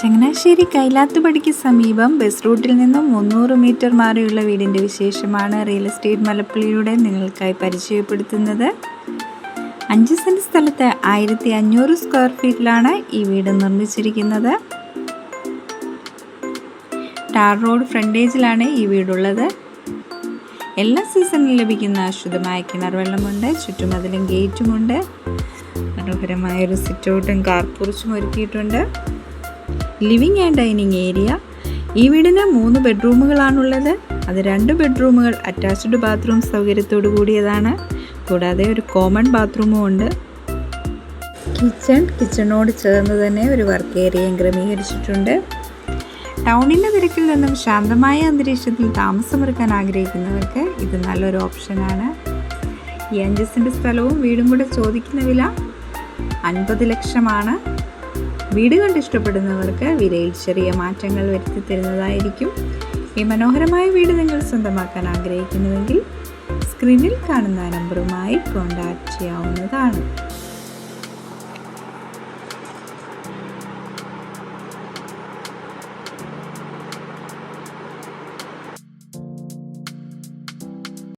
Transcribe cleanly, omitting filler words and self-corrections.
ചങ്ങനാശ്ശേരി കൈലാത്തുപടിക്ക് സമീപം ബസ് റൂട്ടിൽ നിന്നും 300 മീറ്റർ മാറിയുള്ള വീടിൻ്റെ വിശേഷമാണ് റിയൽ എസ്റ്റേറ്റ് മലപ്പുള്ളിയിലൂടെ നിങ്ങൾക്കായി പരിചയപ്പെടുത്തുന്നത്. 5 സെൻറ്റ് സ്ഥലത്ത് 1500 സ്ക്വയർ ഫീറ്റിലാണ് ഈ വീട് നിർമ്മിച്ചിരിക്കുന്നത്. ടാർ റോഡ് ഫ്രണ്ടേജിലാണ് ഈ വീടുള്ളത്. എല്ലാ സീസണിലും ലഭിക്കുന്ന ശുദ്ധമായ കിണർ വെള്ളമുണ്ട്. ചുറ്റുമതിലും ഗേറ്റുമുണ്ട്. മനോഹരമായൊരു സിറ്റൗട്ടും കാർ പോർച്ചും ഒരുക്കിയിട്ടുണ്ട്. Living and dining area. ഈ വീടിന് 3 ബെഡ്റൂമുകളാണുള്ളത്. അത് 2 ബെഡ്റൂമുകൾ അറ്റാച്ച്ഡ് ബാത്റൂം സൗകര്യത്തോടു കൂടിയതാണ്. കൂടാതെ ഒരു കോമൺ ബാത്റൂമും ഉണ്ട്. കിച്ചണോട് ചേർന്ന് തന്നെ ഒരു വർക്ക് ഏരിയയും ക്രമീകരിച്ചിട്ടുണ്ട്. ടൗണിൻ്റെ തിരക്കിൽ നിന്നും ശാന്തമായ അന്തരീക്ഷത്തിൽ താമസമെടുക്കാൻ ആഗ്രഹിക്കുന്നവർക്ക് ഇത് നല്ലൊരു ഓപ്ഷനാണ്. ഈ 5 സെൻറ്റ് സ്ഥലവും വീടും കൂടെ ചോദിക്കുന്ന വില 50 ലക്ഷമാണ്. വീട് കണ്ട് ഇഷ്ടപ്പെടുന്നവർക്ക് വിലയിൽ ചെറിയ മാറ്റങ്ങൾ വരുത്തി തരുന്നതായിരിക്കും. ഈ മനോഹരമായ വീട് നിങ്ങൾ സ്വന്തമാക്കാൻ ആഗ്രഹിക്കുന്നുവെങ്കിൽ സ്ക്രീനിൽ കാണുന്ന നമ്പറുമായി കോൺടാക്റ്റ് ചെയ്യാവുന്നതാണ്.